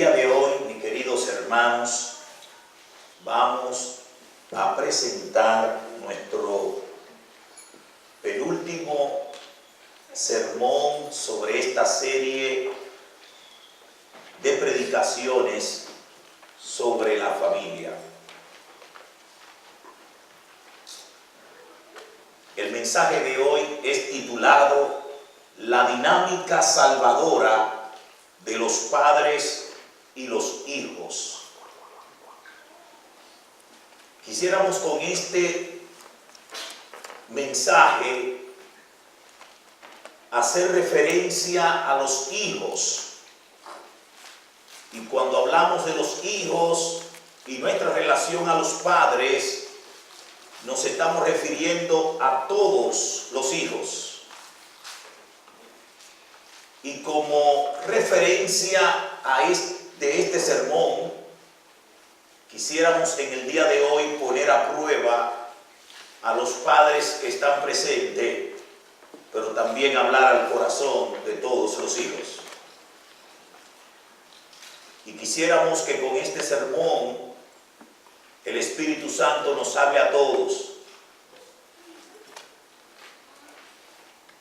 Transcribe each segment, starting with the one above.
día de hoy, mis queridos hermanos, vamos a presentar nuestro penúltimo sermón sobre esta serie de predicaciones sobre la familia. El mensaje de hoy es titulado La dinámica salvadora de los padres y los hijos. Quisiéramos con este mensaje hacer referencia a los hijos. Y cuando hablamos de los hijos y nuestra relación a los padres, nos estamos refiriendo a todos los hijos. Y como referencia de este sermón, quisiéramos en el día de hoy poner a prueba a los padres que están presentes, pero también hablar al corazón de todos los hijos. Y quisiéramos que con este sermón el Espíritu Santo nos hable a todos.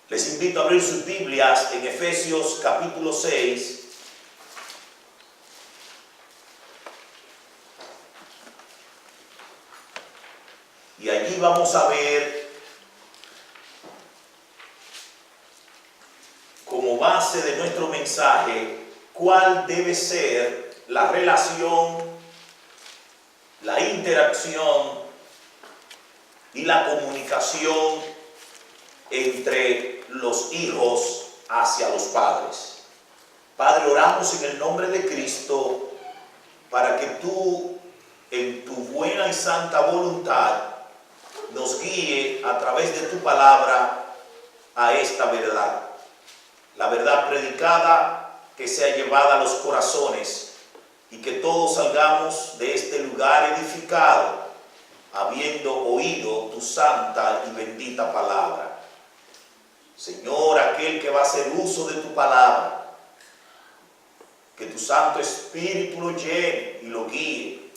Les invito a abrir sus Biblias en Efesios capítulo 6. Y allí vamos a ver como base de nuestro mensaje cuál debe ser la relación, la interacción y la comunicación entre los hijos hacia los padres. Padre, oramos en el nombre de Cristo para que tú, en tu buena y santa voluntad, nos guíe a través de tu palabra a esta verdad. La verdad predicada que sea llevada a los corazones y que todos salgamos de este lugar edificado, habiendo oído tu santa y bendita palabra. Señor, aquel que va a hacer uso de tu palabra, que tu Santo Espíritu lo llene y lo guíe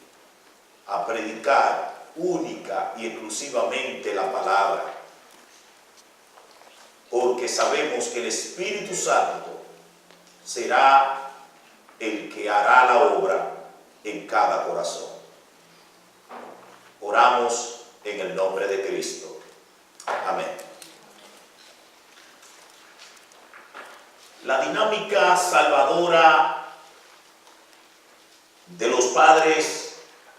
a predicar única y exclusivamente la palabra, porque sabemos que el Espíritu Santo será el que hará la obra en cada corazón. Oramos en el nombre de Cristo. Amén. La dinámica salvadora de los padres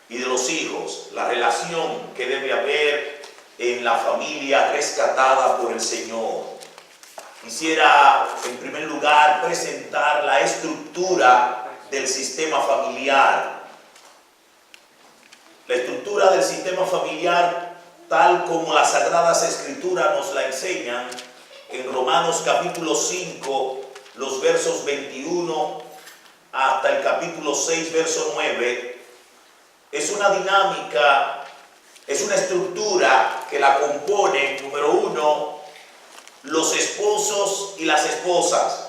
y de los hijos, la relación que debe haber en la familia rescatada por el Señor. Quisiera en primer lugar presentar la estructura del sistema familiar. La estructura del sistema familiar, tal como las Sagradas Escrituras nos la enseñan, en Romanos capítulo 5, los versos 21 hasta el capítulo 6, verso 9, es una dinámica, es una estructura que la componen, número uno, los esposos y las esposas.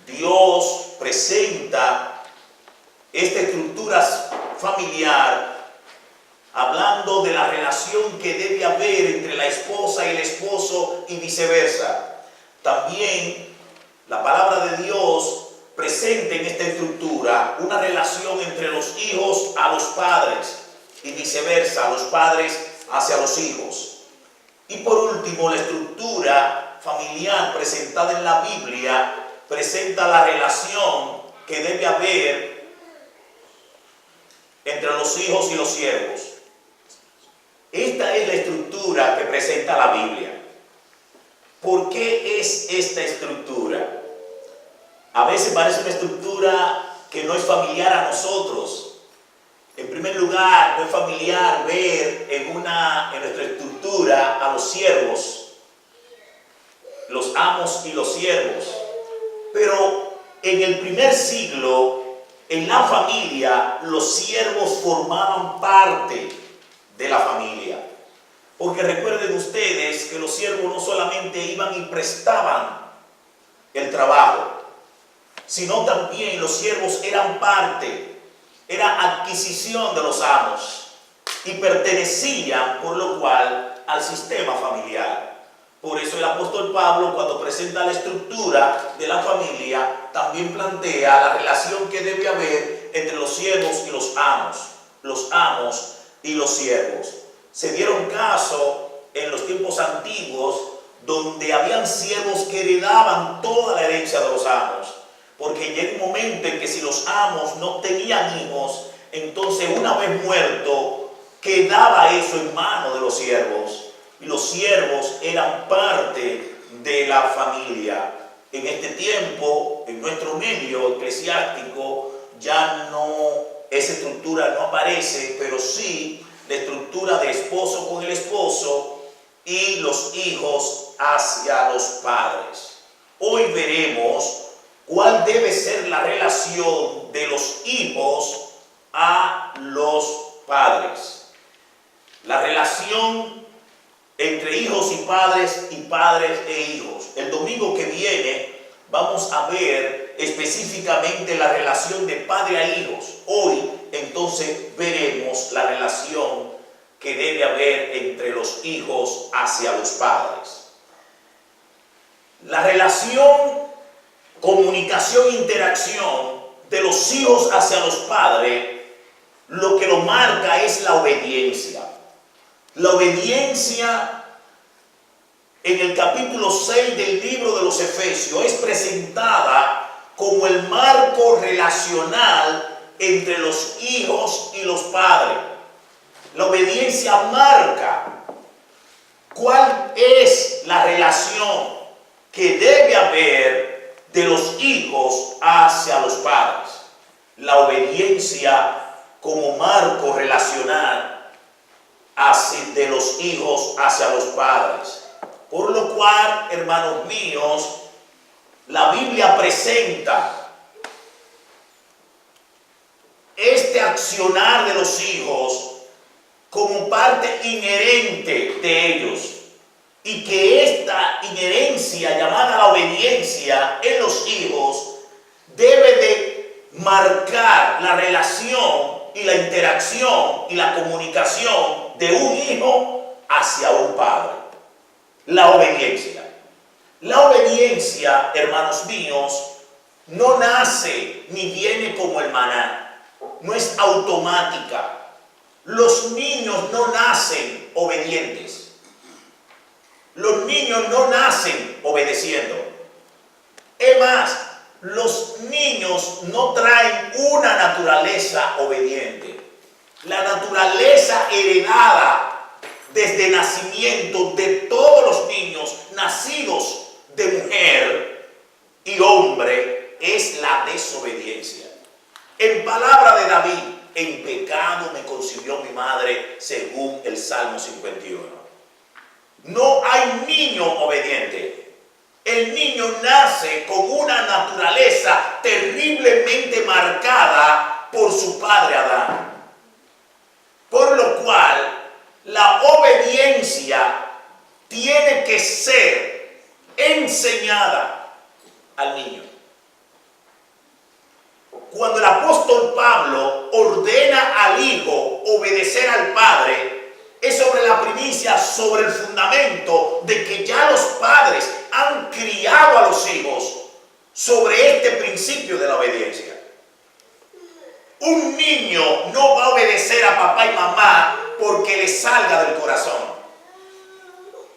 Dios presenta esta estructura familiar hablando de la relación que debe haber entre la esposa y el esposo y viceversa. También la palabra de Dios presenta en esta estructura una relación entre los hijos a los padres y viceversa, los padres hacia los hijos. Y por último, la estructura familiar presentada en la Biblia presenta la relación que debe haber entre los hijos y los siervos. Esta es la estructura que presenta la Biblia. ¿Por qué es esta estructura? A veces parece una estructura que no es familiar a nosotros. En primer lugar, no es familiar ver en nuestra estructura a los siervos, los amos y los siervos. Pero en el primer siglo, en la familia, los siervos formaban parte de la familia. Porque recuerden ustedes que los siervos no solamente iban y prestaban el trabajo, sino también los siervos eran parte, era adquisición de los amos y pertenecían, por lo cual, al sistema familiar. Por eso el apóstol Pablo, cuando presenta la estructura de la familia, también plantea la relación que debe haber entre los siervos y los amos y los siervos. Se dieron caso en los tiempos antiguos donde habían siervos que heredaban toda la herencia de los amos, porque llega un momento en que si los amos no tenían hijos, entonces una vez muerto quedaba eso en manos de los siervos, y los siervos eran parte de la familia. En este tiempo, en nuestro medio eclesiástico, ya no, esa estructura no aparece, pero sí la estructura de esposo con el esposo y los hijos hacia los padres. Hoy veremos cuál debe ser la relación de los hijos a los padres. La relación entre hijos y padres e hijos. El domingo que viene vamos a ver específicamente la relación de padre a hijos. Hoy entonces veremos la relación que debe haber entre los hijos hacia los padres. La relación, comunicación, interacción de los hijos hacia los padres, lo que lo marca es la obediencia. La obediencia en el capítulo 6 del libro de los Efesios es presentada como el marco relacional entre los hijos y los padres. La obediencia marca cuál es la relación que debe haber de los hijos hacia los padres. La obediencia como marco relacional de los hijos hacia los padres. Por lo cual, hermanos míos, la Biblia presenta este accionar de los hijos como parte inherente de ellos, y que esta inherencia llamada la obediencia en los hijos debe de marcar la relación y la interacción y la comunicación de un hijo hacia un padre. La obediencia. La obediencia, hermanos míos, no nace ni viene como el maná. No es automática. Los niños no nacen obedientes. Los niños no nacen obedeciendo. Es más, los niños no traen una naturaleza obediente. La naturaleza heredada desde nacimiento de todos los niños nacidos de mujer y hombre es la desobediencia. En palabra de David, en pecado me concibió mi madre, según el Salmo 51. No hay niño obediente. El niño nace con una naturaleza terriblemente marcada por su padre Adán. Por lo cual, la obediencia tiene que ser enseñada al niño. Cuando el apóstol Pablo ordena al hijo obedecer al padre, es sobre la primicia, sobre el fundamento de que ya los padres han criado a los hijos sobre este principio de la obediencia. Un niño no va a obedecer a papá y mamá porque le salga del corazón.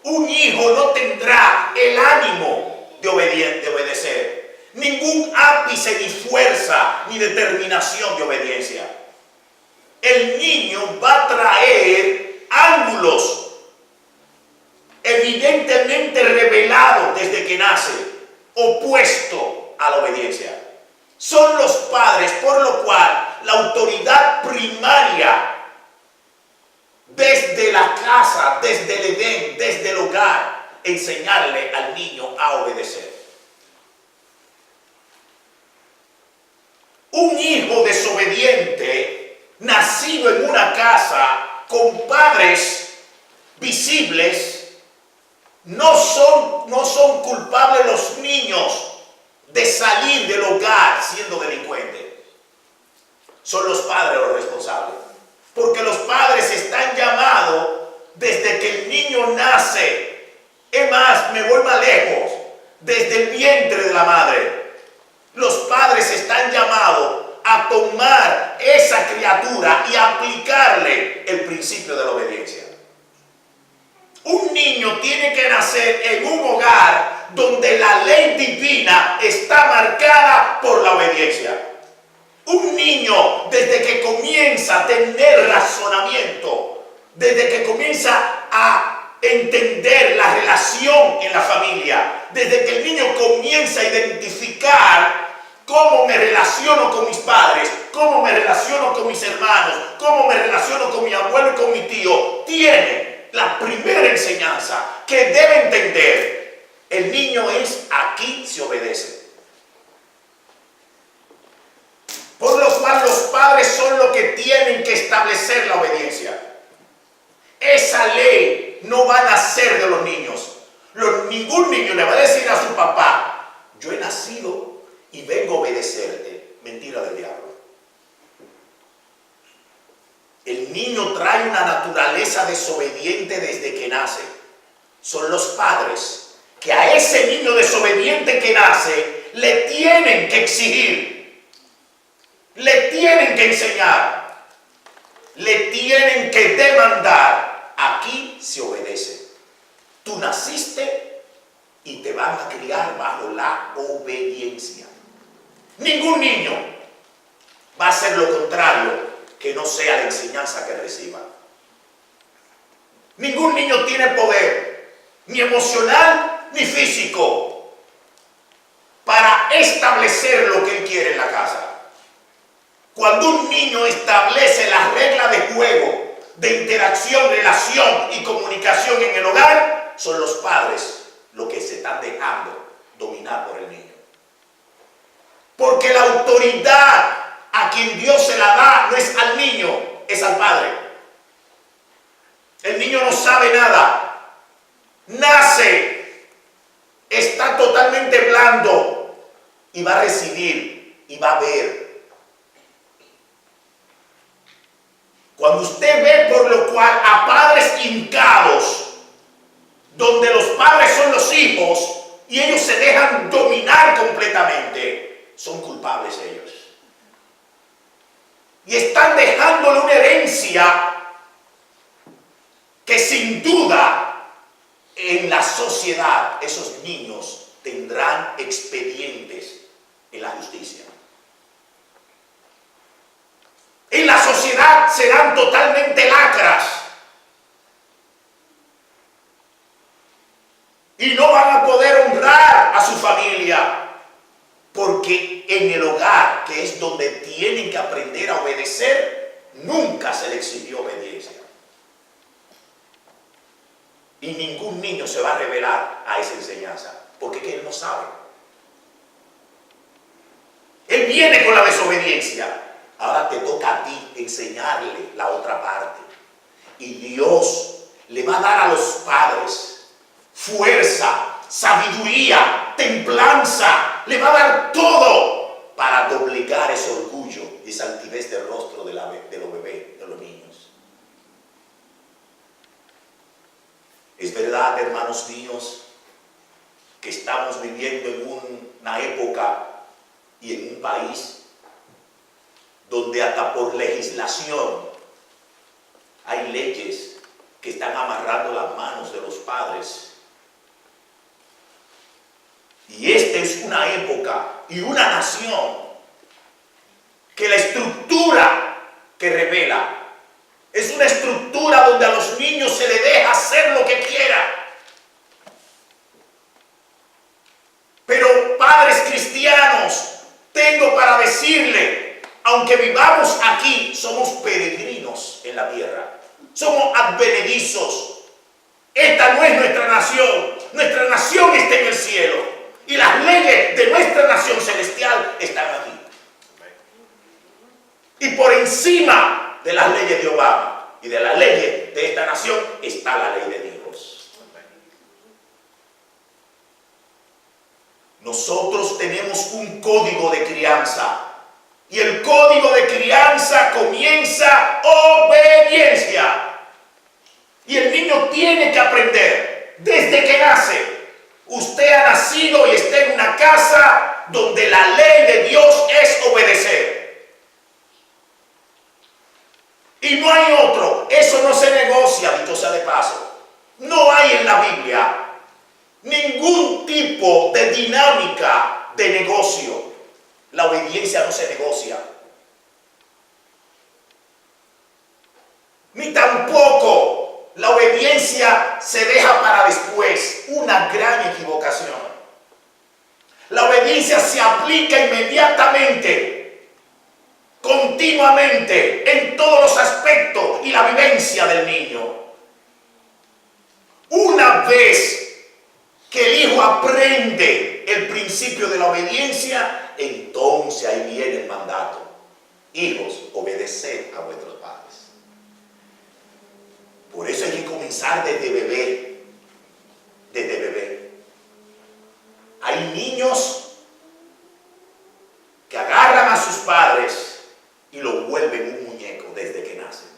Un hijo no tendrá el ánimo de obedecer. Ningún ápice, ni fuerza, ni determinación de obediencia. El niño va a traer ángulos evidentemente revelados desde que nace, opuesto a la obediencia. Son los padres, por lo cual la autoridad primaria desde la casa, desde el Edén, desde el hogar, enseñarle al niño a obedecer. Un hijo desobediente, nacido en una casa con padres visibles, no son culpables los niños de salir del hogar siendo delincuente. Son los padres los responsables. Porque los padres están llamados desde que el niño nace. Es más, me voy más lejos. Desde el vientre de la madre. Los padres están llamados a tomar esa criatura y aplicarle el principio de la obediencia. Un niño tiene que nacer en un hogar donde la ley divina está marcada por la obediencia. Un niño, desde que comienza a tener razonamiento, desde que comienza a entender la relación en la familia, desde que el niño comienza a identificar cómo me relaciono con mis padres, cómo me relaciono con mis hermanos, cómo me relaciono con mi abuelo y con mi tío, tiene la primera enseñanza que debe entender. El niño es: aquí se obedece. Por lo cual los padres son los que tienen que establecer la obediencia. Esa ley no va a nacer de los niños. Ningún niño le va a decir a su papá: yo he nacido y vengo a obedecerte. Mentira del diablo. El niño trae una naturaleza desobediente desde que nace. Son los padres que a ese niño desobediente que nace le tienen que exigir, le tienen que enseñar, le tienen que demandar: aquí se obedece. Tú naciste y te van a criar bajo la obediencia. Ningún niño va a hacer lo contrario que no sea la enseñanza que reciba. Ningún niño tiene poder, ni emocional ni físico, para establecer lo que él quiere en la casa. Cuando un niño establece las reglas de juego, de interacción, relación y comunicación en el hogar, son los padres los que se están dejando dominar por el niño. Porque la autoridad a quien Dios se la da no es al niño, es al padre. El niño no sabe nada. Nace, está totalmente blando y va a recibir y va a ver. Cuando usted ve por lo cual a padres hincados, donde los padres son los hijos y ellos se dejan dominar completamente, son culpables ellos. Y están dejándole una herencia que sin duda en la sociedad esos niños tendrán expedientes en la justicia. En la sociedad serán totalmente lacras y no van a poder honrar a su familia, porque en el hogar, que es donde tienen que aprender a obedecer, nunca se les exigió obediencia. Y ningún niño se va a revelar a esa enseñanza, porque es que él no sabe. Él viene con la desobediencia. Ahora te toca a ti enseñarle la otra parte. Y Dios le va a dar a los padres fuerza, sabiduría, templanza. Le va a dar todo para doblegar ese orgullo y esa altivez del rostro de los bebés, de los niños. Es verdad, hermanos míos, que estamos viviendo en una época y en un país donde hasta por legislación hay leyes que están amarrando las manos de los padres. Y esta es una época y una nación que la estructura que revela es una estructura donde a los niños se les deja hacer lo que quiera. Pero padres cristianos, tengo para decirle: aunque vivamos aquí, somos peregrinos en la tierra. Somos advenedizos. Esta no es nuestra nación. Nuestra nación está en el cielo. Y las leyes de nuestra nación celestial están aquí. Y por encima de las leyes de Obama y de las leyes de esta nación está la ley de Dios. nosotros tenemos un código de crianza. Y el código de crianza comienza obediencia. Y el niño tiene que aprender desde que nace. Usted ha nacido y está en una casa donde la ley de Dios es obedecer. Y no hay otro. Eso no se negocia, dicho sea de paso. No hay en la Biblia ningún tipo de dinámica de negocio. La obediencia no se negocia. Ni tampoco la obediencia se deja para después. Una gran equivocación. La obediencia se aplica inmediatamente, continuamente, en todos los aspectos y la vivencia del niño. Una vez que el hijo aprende el principio de la obediencia, entonces ahí viene el mandato. Hijos, obedeced a vuestros padres. Por eso hay que comenzar desde bebé. Desde bebé. Hay niños que agarran a sus padres y los vuelven un muñeco desde que nacen.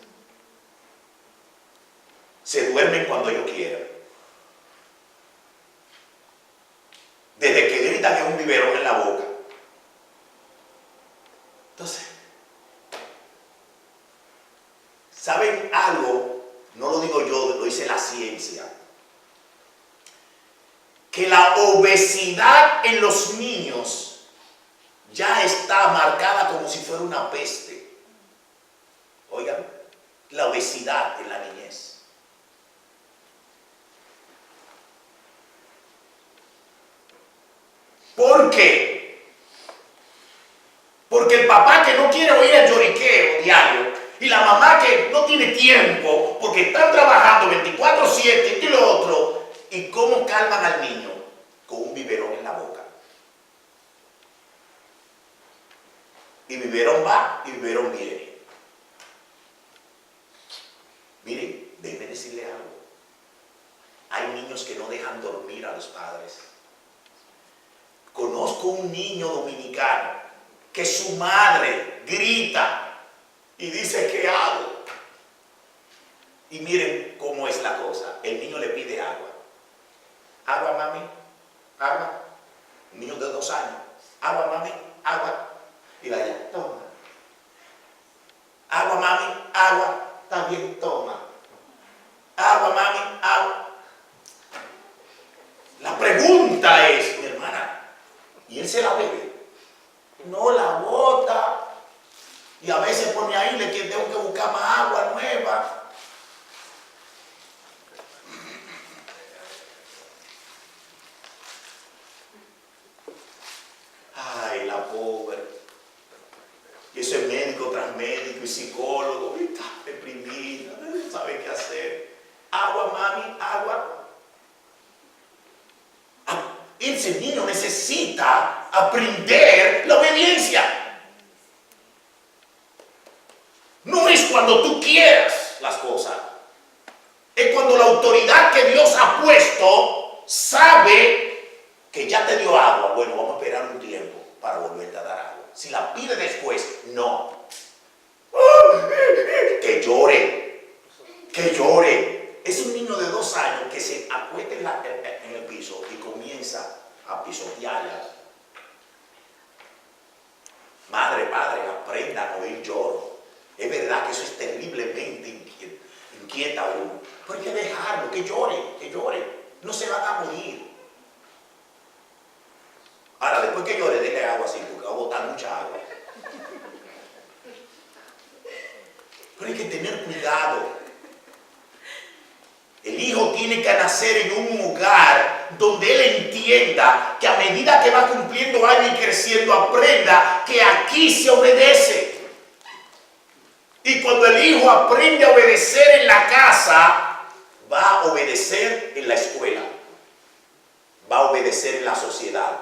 Se duermen cuando ellos quieran. Desde que gritan es un biberón en la boca. Entonces, ¿saben algo? No lo digo yo, lo dice la ciencia. Que la obesidad en los niños ya está marcada como si fuera una peste. Oigan, la obesidad en la niñez. ¿Por qué? Porque el papá que no quiere oír el lloriqueo diario y la mamá que no tiene tiempo porque están trabajando 24/7 y lo otro. ¿Y cómo calman al niño? Con un biberón en la boca. Y biberón va y biberón viene. Miren, déjenme decirle algo. Hay niños que no dejan dormir a los padres. Conozco un niño dominicano que su madre grita y dice, ¿qué hago? Y miren cómo es la cosa. El niño le pide agua. Agua, mami, agua. Un niño de 2 años. Agua, mami, agua. Y vaya, toma. Agua, mami, agua. También toma. Agua, mami, agua. La pregunta es, mi hermana, ¿y él se la bebe? No la bota. Y a veces pone ahí, tengo que buscar más agua nueva. Ay, la pobre. Y eso es médico tras médico y psicólogo. Y está deprimida, no sabe qué hacer. Agua, mami, agua. Ese niño necesita aprender la obediencia. No es cuando tú quieras las cosas. Es cuando la autoridad que Dios ha puesto sabe que ya te dio agua. Bueno, vamos a esperar un tiempo para volverte a dar agua. Si la pide después, no. Que llore. Que llore. Es un niño de 2 años que se acuesta en el piso y comienza a pisotearla. Madre, padre, aprendan a oír lloro. Es verdad que eso es terriblemente inquieta a uno. Pero hay que dejarlo, que llore, que llore. No se van a morir. Ahora, después que llore, déle agua así, porque va a botar mucha agua. Pero hay que tener cuidado. El hijo tiene que nacer en un hogar donde él entienda que a medida que va cumpliendo años y creciendo, aprenda que aquí se obedece. Y cuando el hijo aprende a obedecer en la casa, va a obedecer en la escuela, va a obedecer en la sociedad,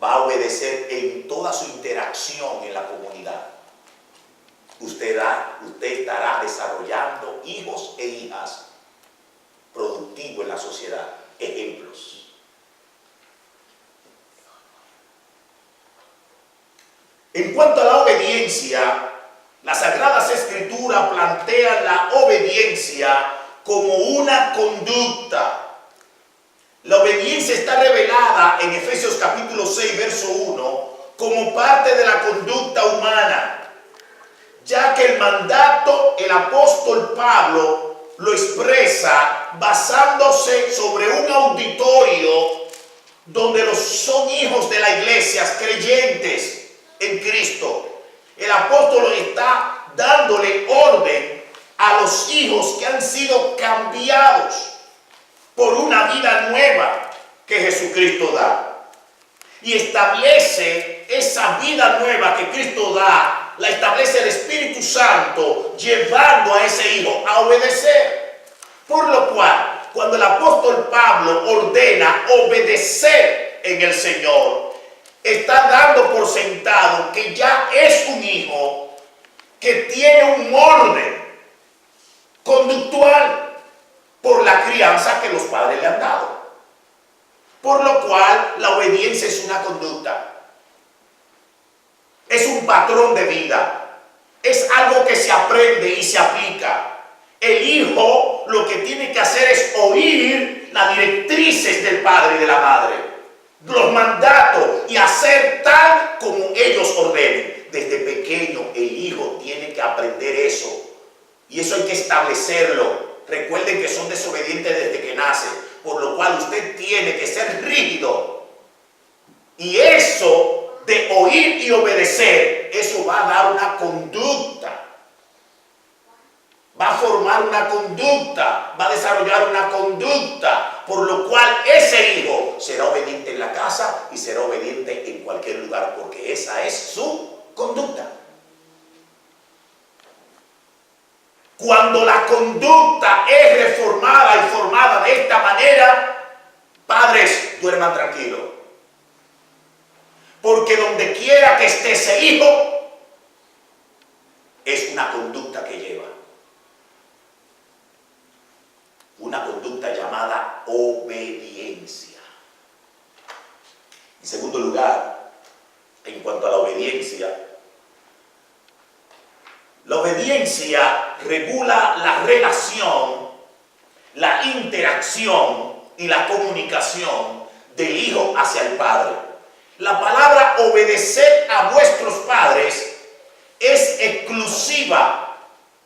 va a obedecer en toda su interacción en la comunidad. Usted estará desarrollando hijos e hijas productivos en la sociedad, ejemplos. En cuanto a la obediencia, las Sagradas Escrituras plantean la obediencia como una conducta. La obediencia está revelada en Efesios capítulo 6, verso 1, como parte de la conducta humana, ya que el mandato, el apóstol Pablo lo expresa basándose sobre un auditorio donde son hijos de la iglesia, creyentes en Cristo. El apóstol está dándole orden a los hijos que han sido cambiados por una vida nueva que Jesucristo da. Y establece esa vida nueva que Cristo da, la establece el Espíritu Santo, llevando a ese hijo a obedecer. Por lo cual, cuando el apóstol Pablo ordena obedecer en el Señor, está dando por sentado que ya es un hijo que tiene un orden conductual por la crianza que los padres le han dado. Por lo cual, la obediencia es una conducta. Es un patrón de vida. Es algo que se aprende y se aplica. El hijo lo que tiene que hacer es oír las directrices del padre y de la madre, los mandatos, y hacer tal como ellos ordenen. Desde pequeño el hijo tiene que aprender eso. Y eso hay que establecerlo. Recuerden que son desobedientes desde que nacen, por lo cual usted tiene que ser rígido. Y eso de oír y obedecer, eso va a dar una conducta. Va a formar una conducta, va a desarrollar una conducta, por lo cual ese hijo será obediente en la casa y será obediente en cualquier lugar, porque esa es su conducta. Cuando la conducta es reformada y formada de esta manera, padres, duerman tranquilos. Porque donde quiera que esté ese hijo, es una conducta que lleva. Una conducta llamada obediencia. En segundo lugar, en cuanto a la obediencia regula la relación, la interacción y la comunicación del hijo hacia el padre. La palabra obedecer a vuestros padres es exclusiva,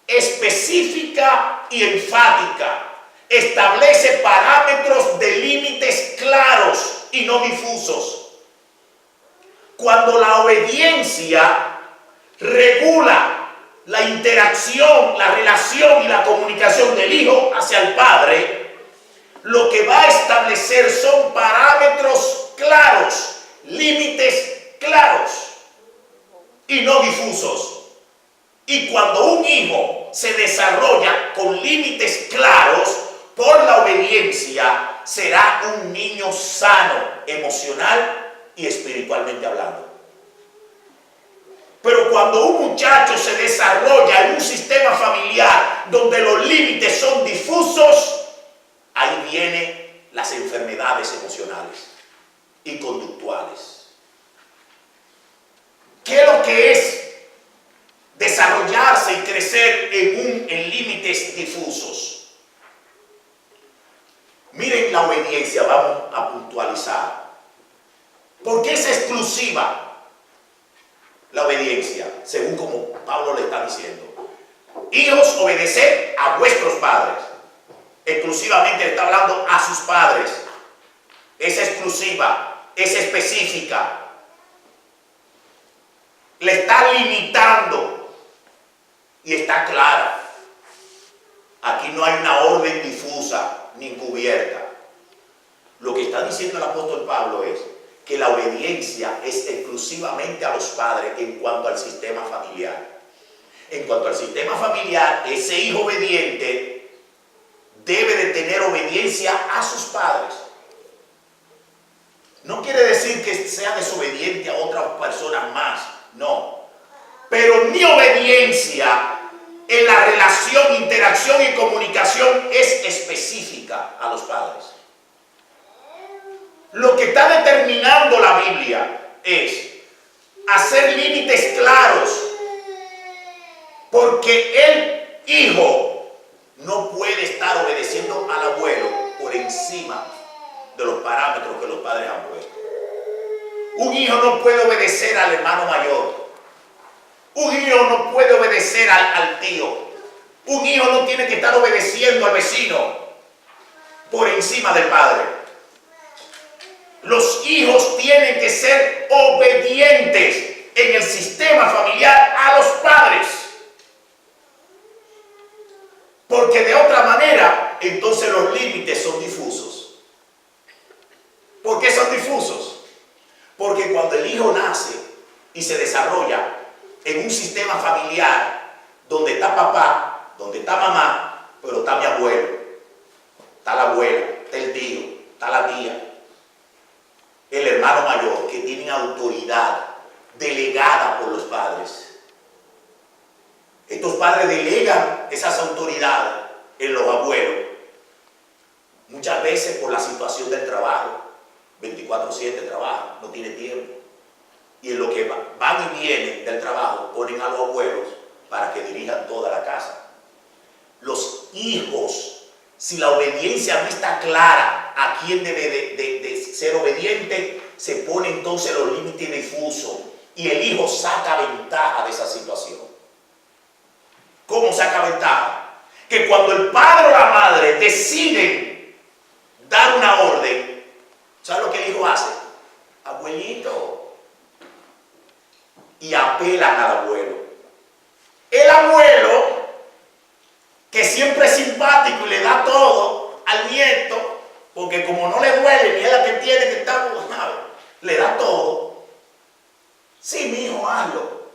específica y enfática. Establece parámetros de límites claros y no difusos. Cuando la obediencia regula la interacción, la relación y la comunicación del hijo hacia el padre, lo que va a establecer son parámetros claros, límites claros y no difusos. Y cuando un hijo se desarrolla con límites claros por la obediencia, será un niño sano, emocional y espiritualmente hablando. Pero cuando un muchacho se desarrolla en un sistema familiar donde los límites son difusos, ahí vienen las enfermedades emocionales y conductuales. ¿Qué es lo que es desarrollarse y crecer en límites difusos? Miren la obediencia, vamos a puntualizar. ¿Por qué es exclusiva la obediencia? Según como Pablo le está diciendo. Hijos, obedeced a vuestros padres. Exclusivamente le está hablando a sus padres. Es exclusiva, es específica. Le está limitando y está clara. Aquí no hay una orden difusa ni encubierta. Lo que está diciendo el apóstol Pablo es que la obediencia es exclusivamente a los padres en cuanto al sistema familiar. En cuanto al sistema familiar, ese hijo obediente debe de tener obediencia a sus padres. No quiere decir que sea desobediente a otras personas más, no. Pero mi obediencia en la relación, interacción y comunicación es específica a los padres. Lo que está determinando la Biblia es hacer límites claros, porque el hijo no puede estar obedeciendo al abuelo por encima de los parámetros que los padres han puesto. Un hijo no puede obedecer al hermano mayor. Un hijo no puede obedecer al tío. Un hijo no tiene que estar obedeciendo al vecino por encima del padre. Los hijos tienen que ser obedientes en el sistema familiar a los padres. Porque de otra manera, entonces los límites son difusos. ¿Por qué son difusos? Porque cuando el hijo nace y se desarrolla en un sistema familiar donde está papá, donde está mamá, pero está mi abuelo, está la abuela, está el tío, está la tía, el hermano mayor, que tienen autoridad delegada por los padres. Estos padres delegan esas autoridades en los abuelos, muchas veces por la situación del trabajo. 24/7 trabajan, no tiene tiempo. Y en lo que van y vienen del trabajo, ponen a los abuelos para que dirijan toda la casa. Los hijos, si la obediencia no está clara a quién debe de ser obediente, se pone entonces los límites difusos y el hijo saca ventaja de esa situación. ¿Cómo saca ventaja? Que cuando el padre o la madre deciden dar una orden, ¿sabes lo que el hijo hace? Abuelito. Y apelan al abuelo. El abuelo, que siempre es simpático y le da todo al nieto, porque como no le duele ni es la que tiene que estar, le da todo. Sí, mi hijo, hazlo.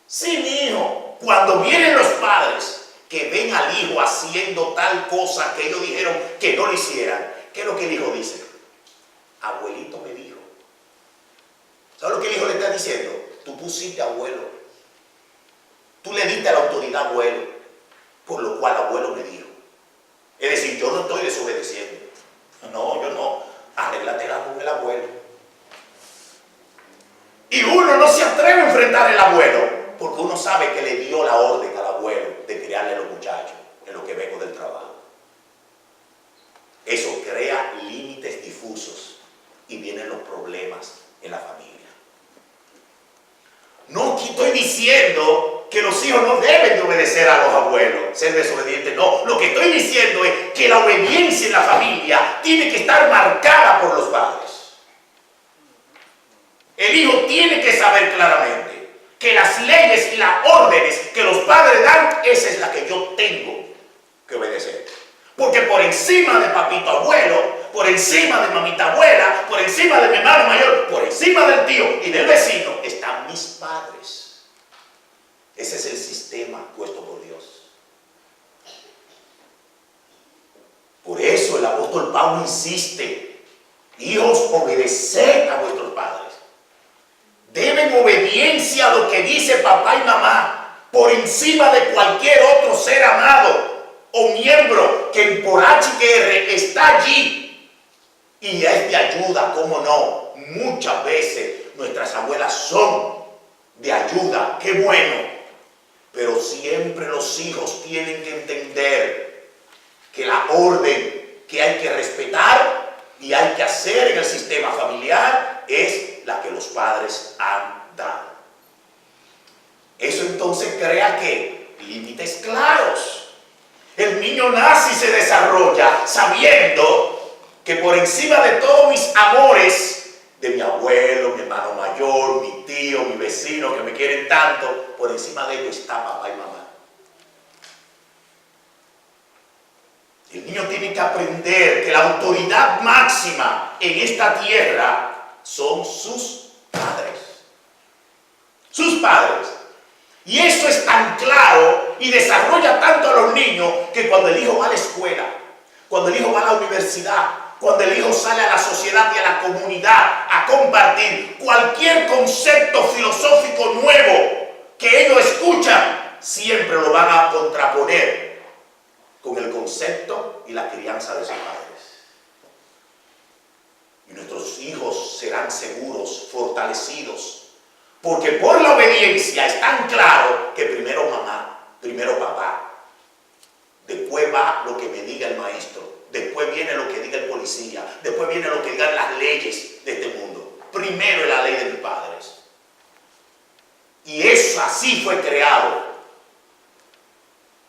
Sí, mi hijo. Cuando vienen los padres que ven al hijo haciendo tal cosa que ellos dijeron que no lo hicieran, ¿qué es lo que el hijo dice? Abuelito me dijo. ¿Sabes lo que el hijo le está diciendo? Tú pusiste abuelo. Tú le diste la autoridad a abuelo, por lo cual abuelo me dijo. Es decir, yo no estoy desobedeciendo. No, yo no. Arréglatela con el abuelo. Y uno no se atreve a enfrentar al abuelo, porque uno sabe que le dio la orden al abuelo de criarle a los muchachos en lo que vengo del trabajo. Eso crea límites difusos y vienen los problemas en la familia. No estoy diciendo que los hijos no deben de obedecer a los abuelos, ser desobedientes, no. Lo que estoy diciendo es que la obediencia en la familia tiene que estar marcada por los padres. El hijo tiene que saber claramente que las leyes y las órdenes que los padres dan, esa es la que yo tengo que obedecer. Porque por encima de papito abuelo, por encima de mamita abuela, por encima de mi hermano mayor, por encima del tío y del vecino, están mis padres. Ese es el sistema puesto por Dios. Por eso el apóstol Pablo insiste: hijos, obedeced a vuestros padres. Deben obediencia a lo que dice papá y mamá, por encima de cualquier otro ser amado o miembro que por H y que R está allí y es de ayuda. ¿Cómo no? Muchas veces nuestras abuelas son de ayuda, qué bueno, pero siempre los hijos tienen que entender que la orden que hay que respetar y hay que hacer en el sistema familiar es la que los padres han dado. Eso entonces crea que límites claros. El niño nace y se desarrolla sabiendo que por encima de todos mis amores, de mi abuelo, mi hermano mayor, mi tío, mi vecino, que me quieren tanto, por encima de ellos está papá y mamá. El niño tiene que aprender que la autoridad máxima en esta tierra son sus padres. Sus padres. Y eso es tan claro y desarrolla tanto a los niños que cuando el hijo va a la escuela, cuando el hijo va a la universidad, cuando el hijo sale a la sociedad y a la comunidad a compartir cualquier concepto filosófico nuevo que ellos escuchan, siempre lo van a contraponer con el concepto y la crianza de sus padres. Y nuestros hijos serán seguros, fortalecidos, Porque por la obediencia es tan claro que primero mamá, primero papá. Después va lo que me diga el maestro. Después viene lo que diga el policía. Después viene lo que digan las leyes de este mundo. Primero es la ley de mis padres. Y eso así fue creado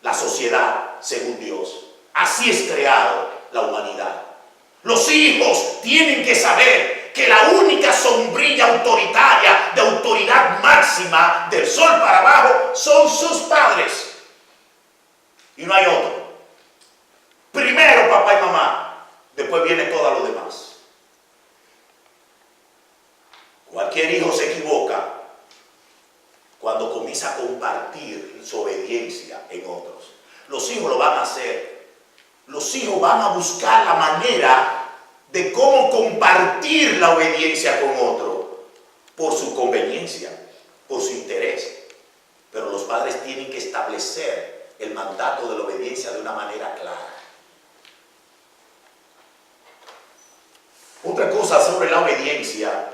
la sociedad según Dios. Así es creado la humanidad. Los hijos tienen que saber que la única sombrilla autoritaria, de autoridad máxima, del sol para abajo, son sus padres. Y no hay otro. Primero papá y mamá, después viene todo lo demás. Cualquier hijo se equivoca cuando comienza a compartir su obediencia en otros. Los hijos lo van a hacer. Los hijos van a buscar la manera de cómo compartir la obediencia con otro, por su conveniencia, por su interés. Pero los padres tienen que establecer el mandato de la obediencia de una manera clara. Otra cosa sobre la obediencia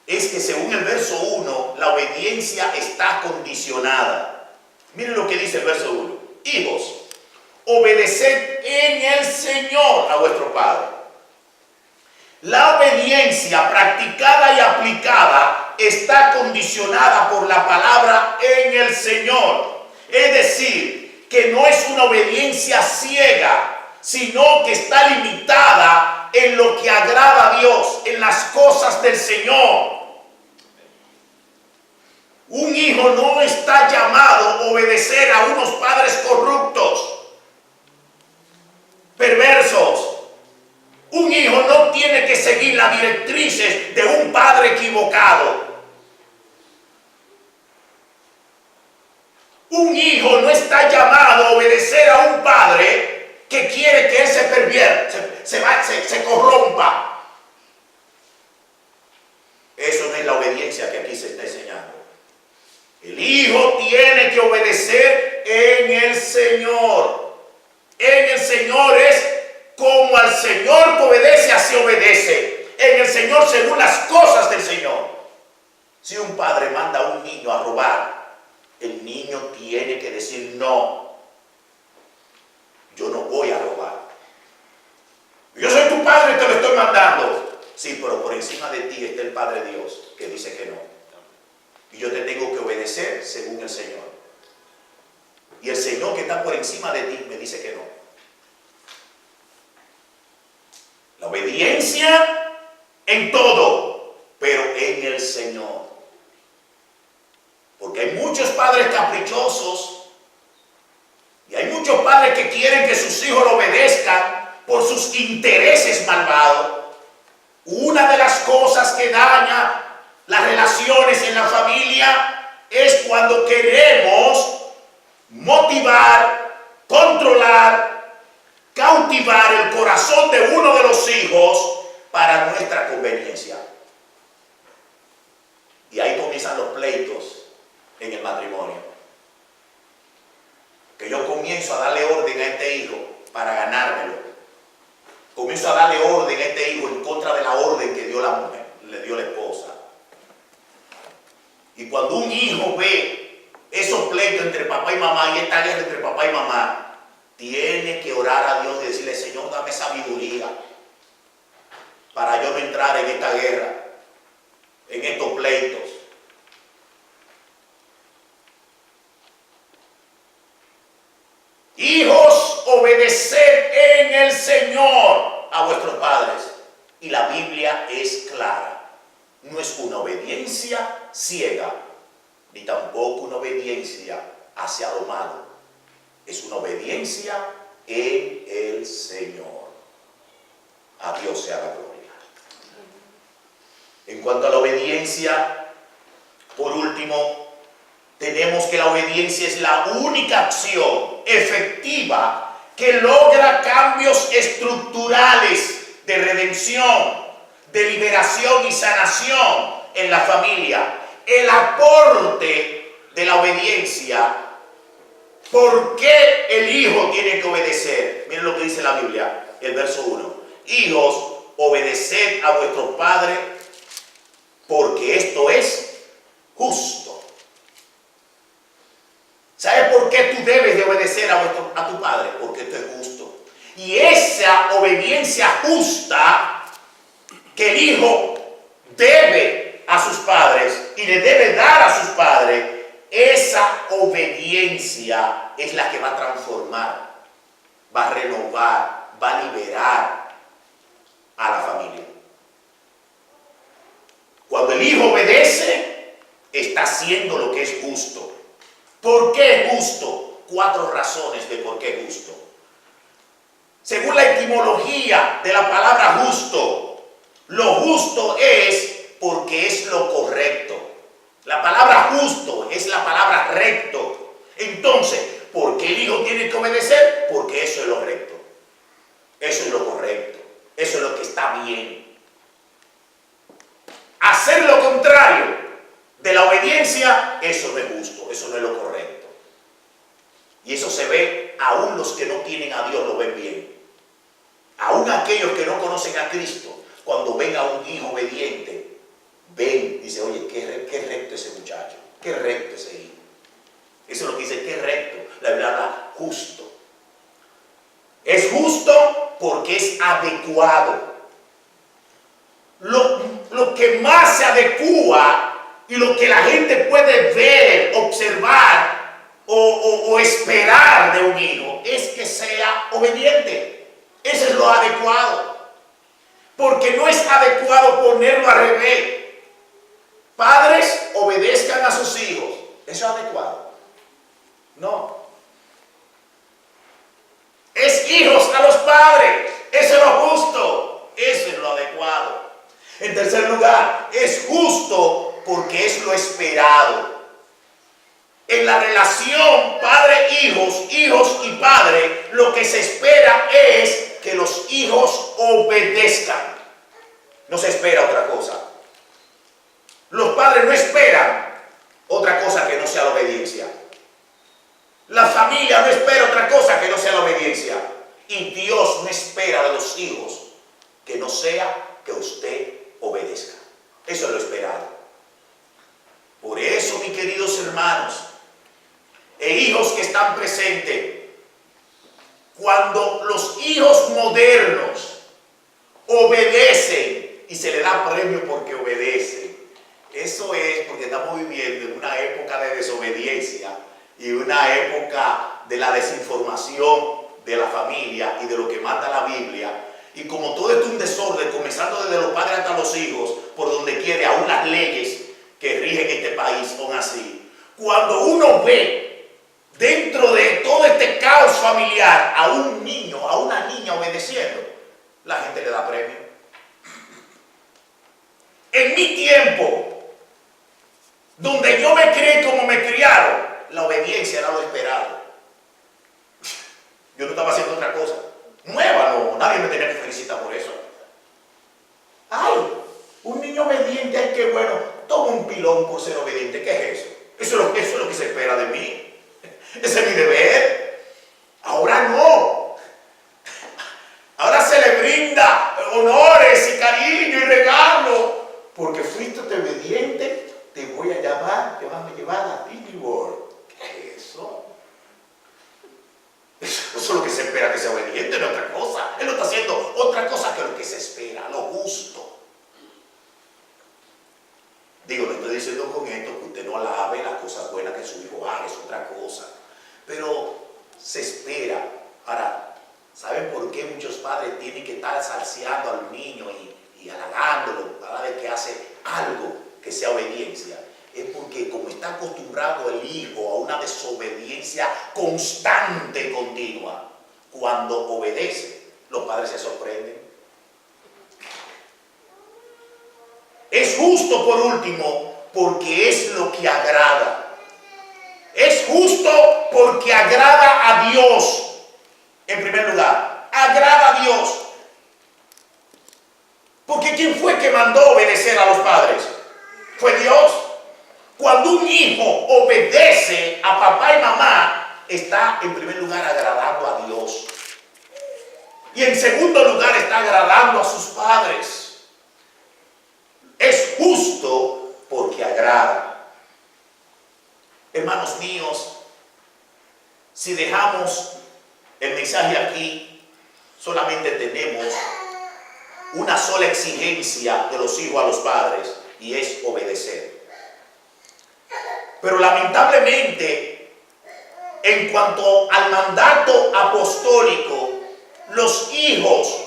es que según el verso 1, la obediencia está condicionada. Miren lo que dice el verso 1. Hijos, obedeced en el Señor a vuestro Padre. La obediencia practicada y aplicada está condicionada por la palabra en el Señor. Es decir, que no es una obediencia ciega, sino que está limitada en lo que agrada a Dios, en las cosas del Señor. Un hijo no está llamado a obedecer a unos padres corruptos, perversos. Un hijo no tiene que seguir las directrices de un padre equivocado. Un hijo no está llamado a obedecer a un padre que quiere que él se pervierta, se corrompa. Eso no es la obediencia que aquí se está enseñando. El hijo tiene que obedecer en el Señor. En el Señor es como al Señor que obedece, así obedece. En el Señor según las cosas del Señor. Si un padre manda a un niño a robar, el niño tiene que decir no. Yo no voy a robar. Yo soy tu padre y te lo estoy mandando. Sí, pero por encima de ti está el Padre Dios que dice que no. Y yo te tengo que obedecer según el Señor. Y el Señor que está por encima de ti me dice que no. La obediencia en todo, pero en el Señor. Porque hay muchos padres caprichosos y hay muchos padres que quieren que sus hijos lo obedezcan por sus intereses malvados. Una de las cosas que daña las relaciones en la familia es cuando queremos motivar, controlar, cautivar el corazón de uno de los hijos para nuestra conveniencia. Y ahí comienzan los pleitos en el matrimonio. Que yo comienzo a darle orden a este hijo para ganármelo. Comienzo a darle orden a este hijo en contra de la orden que dio la mujer, le dio la esposa. Y cuando un hijo ve esos pleitos entre papá y mamá y esta guerra entre papá y mamá, tiene que orar a Dios y decirle: Señor, dame sabiduría para yo no entrar en esta guerra, en estos pleitos. Hijos, obedeced en el Señor a vuestros padres. Y la Biblia es clara. No es una obediencia ciega, ni tampoco una obediencia hacia lo malo. Es una obediencia en el Señor. A Dios sea la gloria. En cuanto a la obediencia, por último, tenemos que la obediencia es la única acción efectiva que logra cambios estructurales de redención, de liberación y sanación en la familia. El aporte de la obediencia. ¿Por qué el hijo tiene que obedecer? Miren lo que dice la Biblia, el verso 1. Hijos, obedeced a vuestros padres, porque esto es justo. ¿Sabes por qué tú debes de obedecer a tu padre? Porque esto es justo. Y esa obediencia justa que el hijo debe a sus padres y le debe dar a sus padres, esa obediencia es la que va a transformar, va a renovar, va a liberar a la familia. Cuando el hijo obedece, está haciendo lo que es justo. ¿Por qué es justo? 4 razones de por qué es justo. Según la etimología de la palabra justo, lo justo es porque es lo correcto. La palabra justo es la palabra recto. Entonces, ¿por qué el hijo tiene que obedecer? Porque eso es lo recto. Eso es lo correcto. Eso es lo que está bien. Hacer lo contrario de la obediencia, eso no es justo, eso no es lo correcto. Y eso se ve, aún los que no tienen a Dios lo ven bien. Aún aquellos que no conocen a Cristo, cuando ven a un hijo obediente, ven, dice, oye, qué recto ese muchacho, qué recto ese hijo. Eso es lo que dice, qué recto. La Biblia habla justo. Es justo porque es adecuado. Lo que más se adecua y lo que la gente puede ver, observar o esperar de un hijo es que sea obediente. Eso es lo adecuado. Porque no es adecuado ponerlo al revés. Padres, obedezcan a sus hijos. ¿Eso es adecuado? No. Es hijos a los padres. Eso es lo justo. Eso es lo adecuado. En tercer lugar, es justo porque es lo esperado. En la relación padre-hijos, hijos y padre, lo que se espera es que los hijos obedezcan. No se espera otra cosa. Los padres no esperan otra cosa que no sea la obediencia. La familia no espera otra cosa que no sea la obediencia. Y Dios no espera de los hijos que no sea que usted obedezca. Eso es lo esperado. Por eso, mis queridos hermanos e hijos que están presentes, cuando los hijos modernos obedecen y se le da premio porque obedecen, eso es porque estamos viviendo en una época de desobediencia y una época de la desinformación de la familia y de lo que manda la Biblia. Y como todo esto es un desorden, comenzando desde los padres hasta los hijos, por donde quiere, aún las leyes que rigen este país son así. Cuando uno ve dentro de todo este caos familiar a un niño, a una niña obedeciendo, la gente le da premio. En mi tiempo, donde yo me crié como me criaron, la obediencia era lo esperado. Yo no estaba haciendo otra cosa. Nueva, no, nadie me tenía que felicitar por eso. Ay, un niño obediente, ay, qué bueno, toma un pilón por ser obediente. ¿Qué es eso? Eso es lo que se espera de mí. Ese es mi deber. Ahora no. Ahora se le brinda honores y cariño y regalo. Porque fuiste obediente, te voy a llamar, te vas a llevar a Disney World. ¿Qué es eso? Eso es lo que se espera, que sea obediente, no otra cosa. Él no está haciendo otra cosa que lo que se espera, lo justo. Digo, no estoy diciendo con esto que usted no alabe las cosas buenas que su hijo haga, es otra cosa. Pero se espera. Ahora, ¿saben por qué muchos padres tienen que estar salseando al niño y halagándolo cada vez que hace algo que sea obediencia? Es porque como está acostumbrado el hijo a una desobediencia constante y continua, cuando obedece, los padres se sorprenden. Es justo, por último, porque es lo que agrada. Es justo porque agrada a Dios. En primer lugar, agrada a Dios. Porque ¿quién fue que mandó obedecer a los padres? Fue Dios. Cuando un hijo obedece a papá y mamá, está en primer lugar agradando a Dios. Y en segundo lugar está agradando a sus padres. Es justo porque agrada. Hermanos míos, si dejamos el mensaje aquí, solamente tenemos una sola exigencia de los hijos a los padres, y es obedecer. Pero lamentablemente, en cuanto al mandato apostólico, los hijos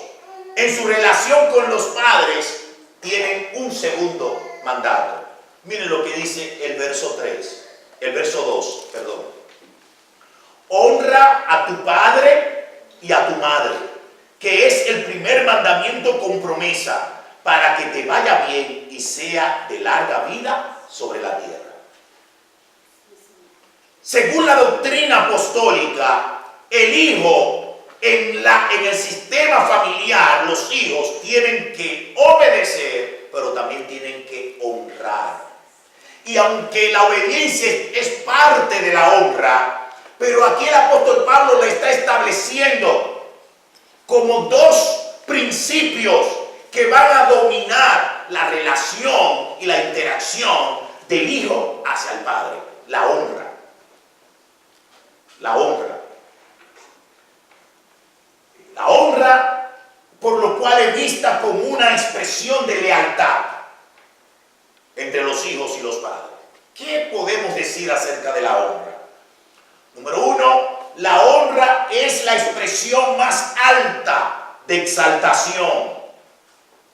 en su relación con los padres tienen un segundo mandato. Miren lo que dice el verso 2, perdón. Honra a tu padre y a tu madre, que es el primer mandamiento con promesa, para que te vaya bien y sea de larga vida sobre la tierra. Según la doctrina apostólica, el hijo en el sistema familiar, los hijos tienen que obedecer, pero también tienen que honrar. Y aunque la obediencia es parte de la honra, pero aquí el apóstol Pablo la está estableciendo como dos principios que van a dominar la relación y la interacción del hijo hacia el padre. La honra. La honra. La honra, por lo cual es vista como una expresión de lealtad entre los hijos y los padres. ¿Qué podemos decir acerca de la honra? Número uno, la honra es la expresión más alta de exaltación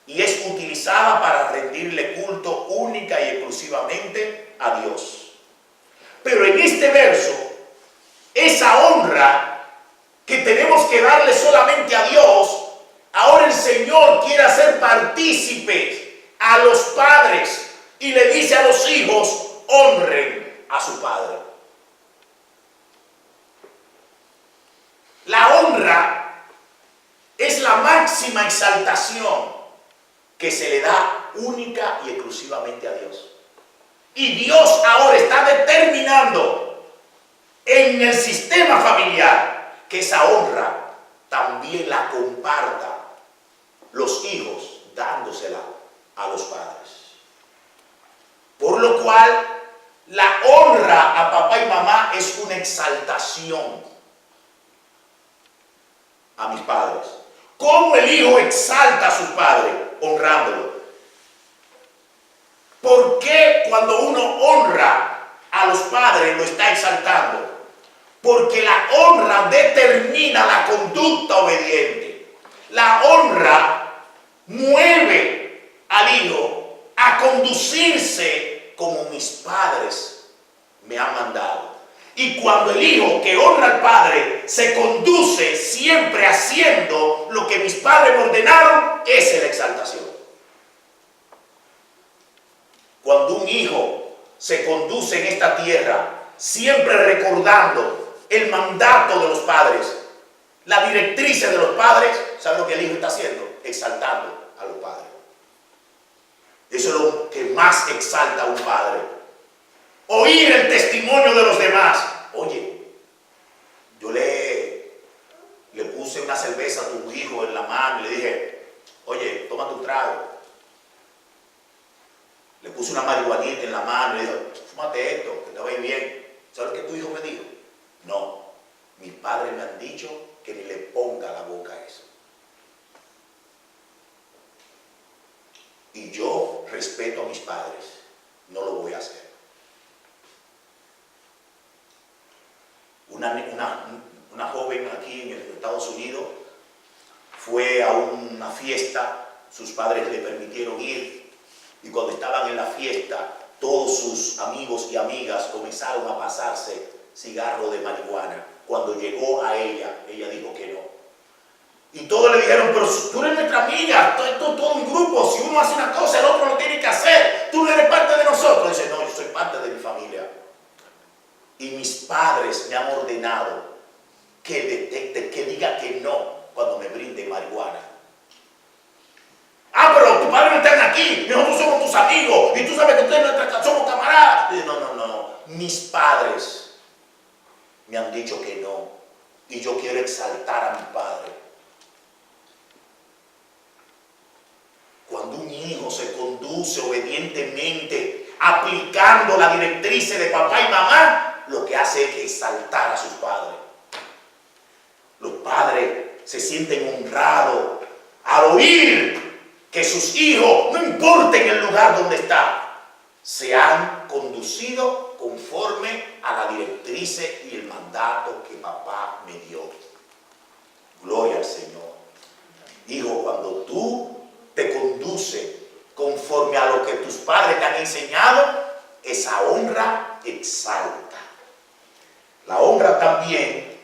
y es utilizada para rendirle culto única y exclusivamente a Dios. Pero en este verso, esa honra que tenemos que darle solamente a Dios, ahora el Señor quiere hacer partícipes a los padres y le dice a los hijos: honren a su padre. La honra es la máxima exaltación que se le da única y exclusivamente a Dios. Y Dios ahora está determinando en el sistema familiar que esa honra también la comparta los hijos, dándosela a los padres. Por lo cual, la honra a papá y mamá es una exaltación a mis padres. ¿Cómo el hijo exalta a su padre? Honrándolo. ¿Por qué cuando uno honra a los padres lo está exaltando? Porque la honra determina la conducta obediente. La honra mueve al hijo a conducirse como mis padres me han mandado. Y cuando el hijo que honra al padre se conduce siempre haciendo lo que mis padres me ordenaron, esa es la exaltación. Cuando un hijo se conduce en esta tierra siempre recordando el mandato de los padres, la directriz de los padres, ¿sabe lo que el hijo está haciendo? Exaltando a los padres. Eso es lo que más exalta a un padre. Oír el testimonio de los demás. Oye, yo le puse una cerveza a tu hijo en la mano y le dije: oye, toma tu trago. Le puse una marihuanita en la mano y le dije: fúmate esto, que te va a ir bien. ¿Sabes lo que tu hijo me dijo? No, mis padres me han dicho que ni le ponga la boca a eso. Y yo respeto a mis padres, no lo voy a hacer. Una joven aquí en Estados Unidos fue a una fiesta, sus padres le permitieron ir, y cuando estaban en la fiesta, todos sus amigos y amigas comenzaron a pasarse cigarro de marihuana. Cuando llegó a ella dijo que no. Y todos le dijeron: pero tú eres nuestra amiga, todo un grupo, si uno hace una cosa, el otro lo tiene que hacer, tú no eres parte de nosotros. Dice: no, yo soy parte de mi familia. Y mis padres me han ordenado que detecte, que diga que no cuando me brinden marihuana. Ah, pero tus padres no están aquí, nosotros somos tus amigos, y tú sabes que ustedes somos camaradas. Dice: no, mis padres me han dicho que no, y yo quiero exaltar a mi padre. Cuando un hijo se conduce obedientemente, aplicando la directriz de papá y mamá, hace exaltar a sus padres. Los padres se sienten honrados al oír que sus hijos, no importa en el lugar donde están, se han conducido conforme a la directriz y el mandato que papá me dio. Gloria al Señor. Hijo, cuando tú te conduces conforme a lo que tus padres te han enseñado, esa honra exalta. La honra también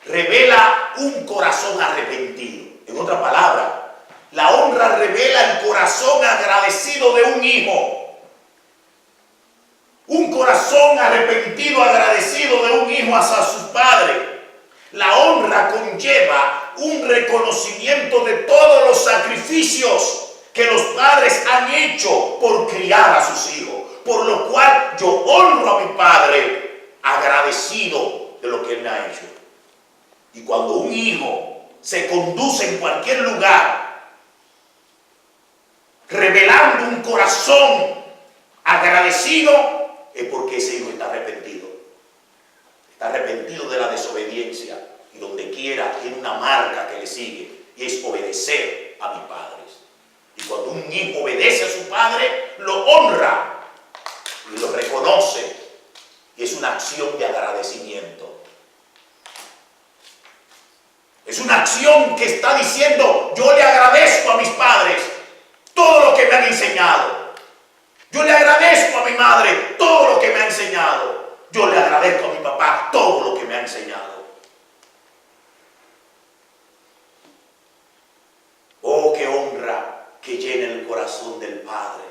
revela un corazón arrepentido. En otra palabra, la honra revela el corazón agradecido de un hijo. Un corazón arrepentido, agradecido de un hijo hacia sus padres. La honra conlleva un reconocimiento de todos los sacrificios que los padres han hecho por criar a sus hijos. Por lo cual yo honro a mi padre agradecido de lo que él me ha hecho. Y cuando un hijo se conduce en cualquier lugar revelando un corazón agradecido, es porque ese hijo está arrepentido. Está arrepentido de la desobediencia. Y donde quiera tiene una marca que le sigue, y es obedecer a mis padres. Y cuando un hijo obedece a su padre, lo honra y lo reconoce. Y es una acción de agradecimiento. Es una acción que está diciendo: yo le agradezco a mis padres todo lo que me han enseñado. Yo le agradezco a mi madre todo lo que me ha enseñado. Yo le agradezco a mi papá todo lo que me ha enseñado. Oh, qué honra que llena el corazón del Padre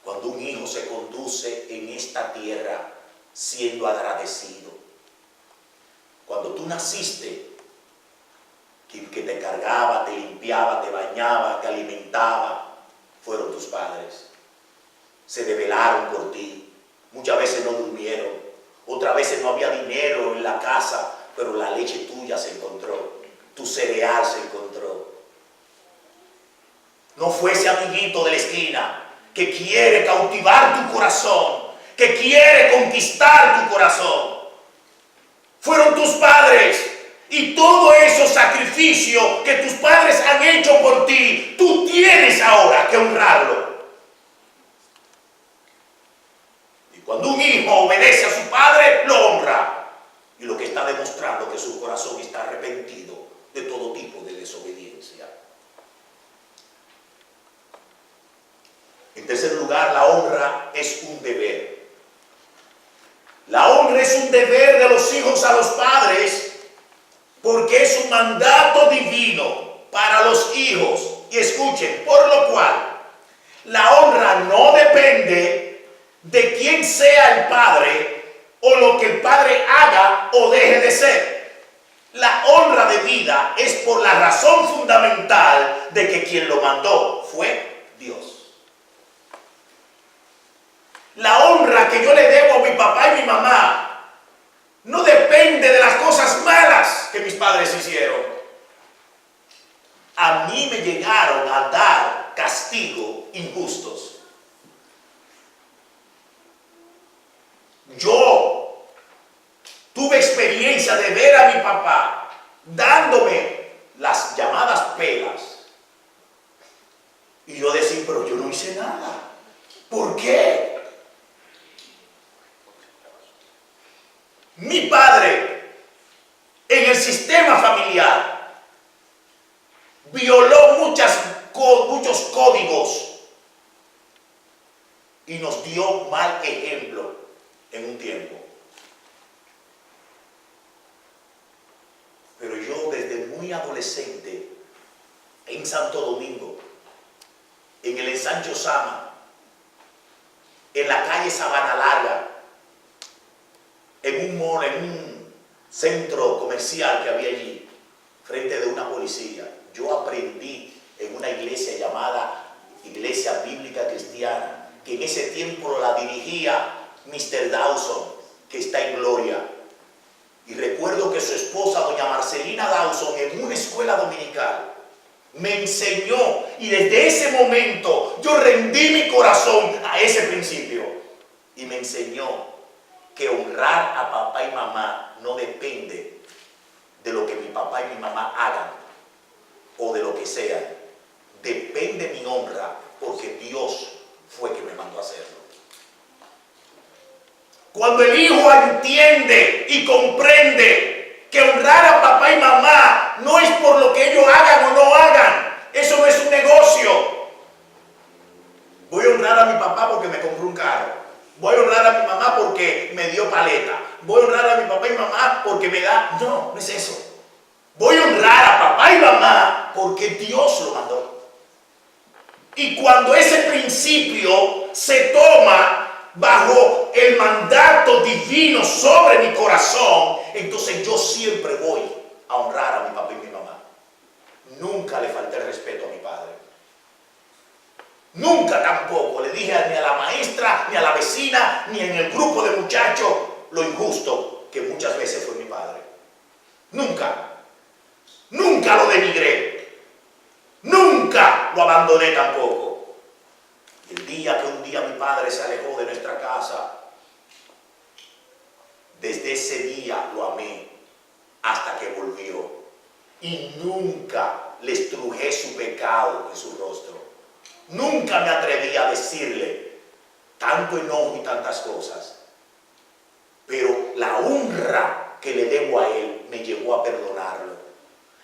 cuando un hijo se conduce en esta tierra siendo agradecido. Cuando tú naciste, quien que te cargaba, te limpiaba, te bañaba, te alimentaba, fueron tus padres. Se desvelaron por ti. Muchas veces no durmieron. Otras veces no había dinero en la casa, pero la leche tuya se encontró. Tu cereal se encontró. No fue ese amiguito de la esquina que quiere cautivar tu corazón, que quiere conquistar tu corazón. Fueron tus padres. Y todo esos sacrificios que tus padres han hecho por ti, tú tienes ahora que honrarlo. Y cuando un hijo obedece a su padre, lo honra. Y lo que está demostrando que su corazón está arrepentido de todo tipo de desobediencia. En tercer lugar, la honra es un deber. La honra es un deber de los hijos a los padres, porque es un mandato divino para los hijos. Y escuchen, por lo cual, la honra no depende de quién sea el padre o lo que el padre haga o deje de ser. La honra debida es por la razón fundamental de que quien lo mandó fue Dios. La honra que yo le debo a mi papá y mi mamá no depende de las cosas malas que mis padres hicieron. A mí me llegaron a dar castigo injustos. Yo tuve experiencia de ver a mi papá dándome las llamadas pelas. Y yo decía, pero yo no hice nada. ¿Por qué? Mi padre, en el sistema familiar, violó muchos códigos y nos dio mal ejemplo en un tiempo. Pero yo desde muy adolescente, en Santo Domingo, en el Ensanche Osama, en la calle Sabana Larga, en un mall, en un centro comercial que había allí, frente de una policía, yo aprendí en una iglesia llamada Iglesia Bíblica Cristiana, que en ese tiempo la dirigía Mr. Dawson, que está en gloria. Y recuerdo que su esposa, doña Marcelina Dawson, en una escuela dominical, me enseñó, y desde ese momento yo rendí mi corazón a ese principio. y me enseñó que honrar a papá y mamá no depende de lo que mi papá y mi mamá hagan o de lo que sea. Depende mi honra porque Dios fue quien me mandó a hacerlo. Cuando el hijo entiende y comprende que honrar a papá y mamá no es por lo que ellos hagan o no hagan, eso no es un negocio. Voy a honrar a mi papá porque me compró un carro. Voy a honrar a mi mamá porque me dio paleta. Voy a honrar a mi papá y mamá porque me da... No, no es eso. Voy a honrar a papá y mamá porque Dios lo mandó. Y cuando ese principio se toma bajo el mandato divino sobre mi corazón, entonces yo siempre voy a honrar a mi papá y mi mamá. Nunca le falté el respeto a mi padre. Nunca tampoco le dije ni a la maestra, ni a la vecina, ni en el grupo de muchachos lo injusto que muchas veces fue mi padre. Nunca. Nunca lo denigré. Nunca lo abandoné tampoco. Y el día que un día mi padre se alejó de nuestra casa, desde ese día lo amé hasta que volvió. Y nunca le estrujé su pecado en su rostro. Nunca me atreví a decirle tanto enojo y tantas cosas. Pero la honra que le debo a él me llevó a perdonarlo.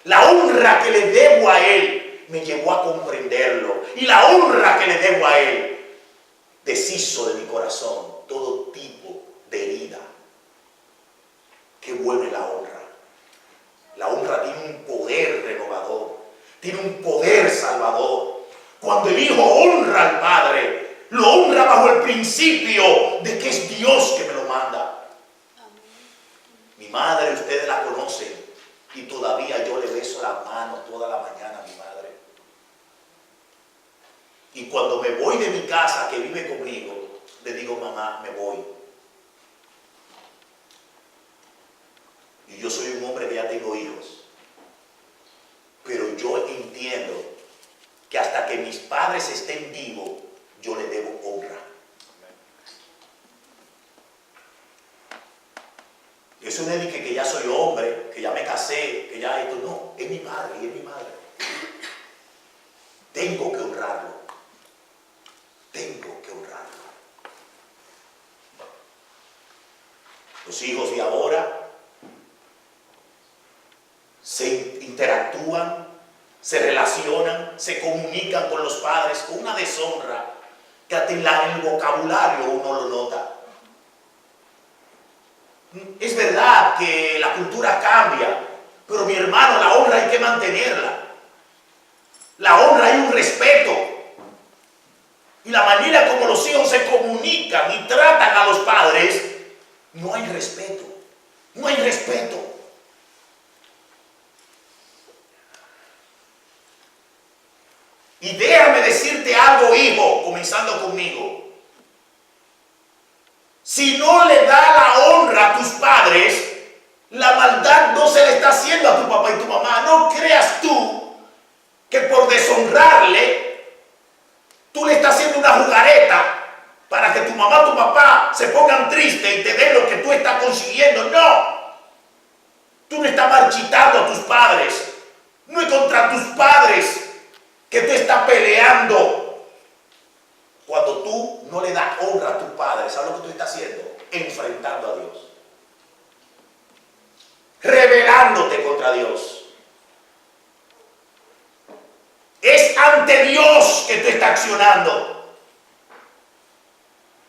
La honra que le debo a él me llevó a comprenderlo. Y la honra que le debo a él deshizo de mi corazón todo tipo de herida. Qué buena es la honra. La honra tiene un poder renovador. Tiene un poder salvador. Cuando el hijo honra al padre, lo honra bajo el principio de que es Dios que me lo manda. Mi madre, ustedes la conocen, y todavía yo le beso las manos toda la mañana a mi madre. Y cuando me voy de mi casa, que vive conmigo, le digo, mamá, me voy. Y yo soy un hombre que ya tengo hijos. Pero yo entiendo que hasta que mis padres estén vivos, yo le debo honra. Eso no es que ya soy hombre, que ya me casé, que ya esto, no, es mi madre y es mi madre. Tengo que honrarlo. Tengo que honrarlo. Los hijos de ahora se interactúan, se relacionan, se comunican con los padres con una deshonra que hasta en el vocabulario uno lo nota. Es verdad que la cultura cambia, pero mi hermano, la honra hay que mantenerla. La honra hay un respeto. Y la manera como los hijos se comunican y tratan a los padres, no hay respeto. No hay respeto. Y déjame decirte algo, hijo, comenzando conmigo. Si no le da la honra a tus padres, la maldad no se le está haciendo a tu papá y tu mamá. No creas tú que por deshonrarle, tú le estás haciendo una jugareta para que tu mamá, tu papá se pongan tristes y te den lo que tú estás consiguiendo. No. Tú no estás marchitando a tus padres. No es contra tus padres que tú estás peleando. Cuando tú no le das honra a tu padre, ¿sabes lo que tú estás haciendo? Enfrentando a Dios. Rebelándote contra Dios. Es ante Dios que tú estás accionando.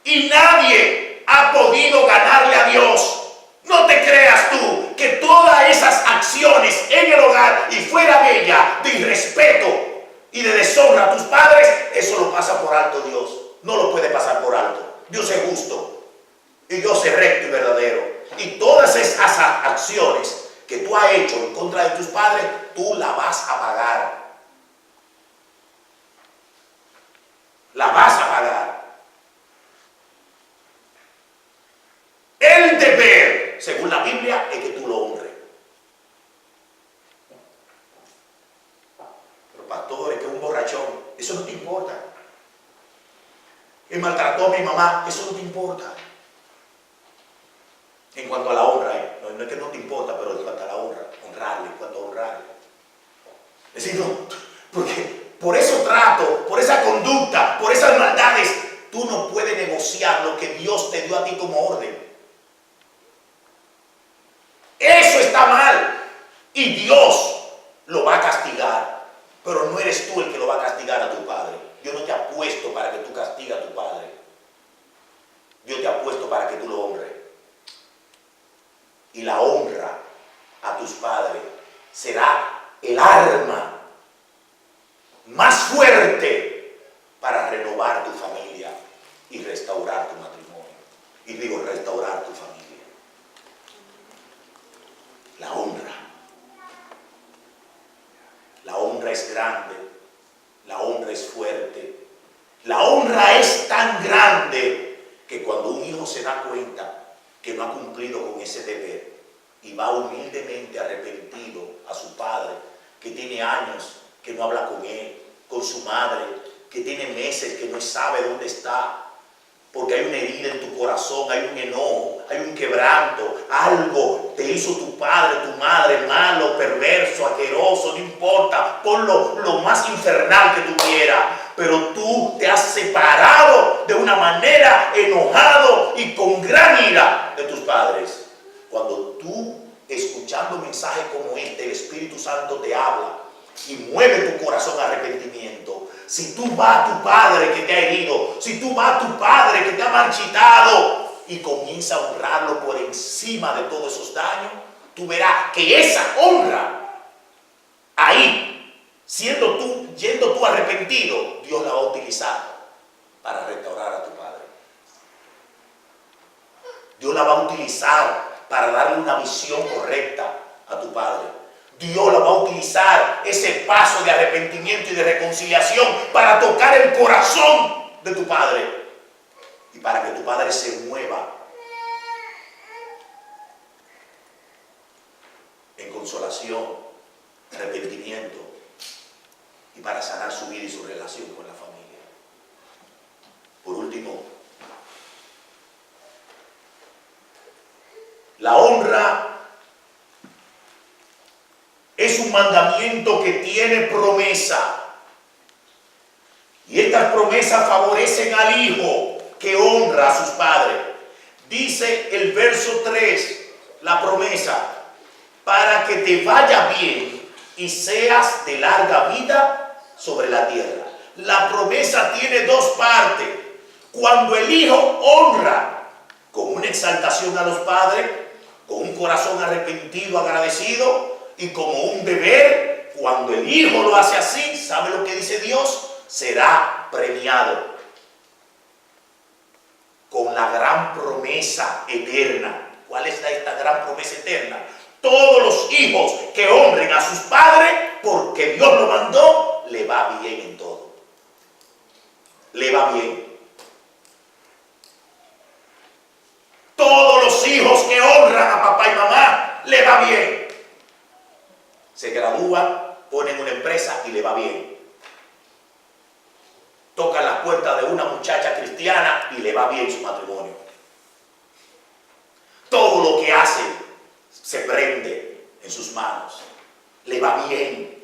Y nadie ha podido ganarle a Dios. No te creas tú que todas esas acciones en el hogar y fuera de ella, de irrespeto y de deshonra a tus padres, eso lo pasa por alto Dios. No lo puede pasar por alto. Dios es justo. Y Dios es recto y verdadero. Y todas esas acciones que tú has hecho en contra de tus padres, tú la vas a pagar. La vas a pagar. El deber, según la Biblia, es que tú lo honres. Pero pastor, es que un borrachón, eso no te importa. El maltrató tú ames a mi mamá, eso no te importa. En cuanto a la honra, no es que no te importa, pero en cuanto a la honra, honrarle, en cuanto a honrarle. Es decir, no, porque por esos tratos, por esa conducta, por esas maldades, tú no puedes negociar lo que Dios te dio a ti como orden. Eso está mal y Dios lo va a castigar, pero no eres tú el que lo va a castigar a tu padre. Yo no te apuesto para que tú castigues a tu padre. Yo te apuesto para que tú lo honres. Y la honra a tus padres será el arma más fuerte para renovar tu familia y restaurar tu matrimonio. Y digo, restaurar tu familia. La honra. La honra es grande. La honra es fuerte. La honra es tan grande que cuando un hijo se da cuenta que no ha cumplido con ese deber y va humildemente arrepentido a su padre, que tiene años que no habla con él, con su madre, que tiene meses que no sabe dónde está, porque hay una herida en tu corazón, hay un enojo, hay un quebranto, algo te hizo tu padre, tu madre, malo, perverso, asqueroso, no importa, pon lo más infernal que tú quieras, pero tú te has separado de una manera enojado y con gran ira de tus padres. Cuando tú, escuchando mensajes como este, el Espíritu Santo te habla y mueve tu corazón a arrepentimiento. Si tú vas a tu padre que te ha herido, si tú vas a tu padre que te ha marchitado y comienza a honrarlo por encima de todos esos daños, tú verás que esa honra, ahí, yendo tú arrepentido, Dios la va a utilizar para restaurar a tu padre. Dios la va a utilizar para darle una visión correcta a tu padre. Dios la va a utilizar ese paso de arrepentimiento y de reconciliación para tocar el corazón de tu padre y para que tu padre se mueva en consolación, arrepentimiento y para sanar su vida y su relación con la familia. Por último, la honra es un mandamiento que tiene promesa. Y estas promesas favorecen al hijo que honra a sus padres. Dice el verso 3, la promesa, para que te vaya bien y seas de larga vida sobre la tierra. La promesa tiene dos partes. Cuando el hijo honra con una exaltación a los padres, con un corazón arrepentido, agradecido, y como un deber, cuando el hijo lo hace así, ¿sabe lo que dice Dios? Será premiado con la gran promesa eterna. ¿Cuál es esta gran promesa eterna? Todos los hijos que honren a sus padres, porque Dios lo mandó, le va bien en todo. Le va bien. Todos los hijos que honran a papá y mamá, le va bien. Se gradúan, ponen una empresa y le va bien. Tocan la puerta de una muchacha cristiana y le va bien su matrimonio. Todo lo que hace se prende en sus manos. Le va bien,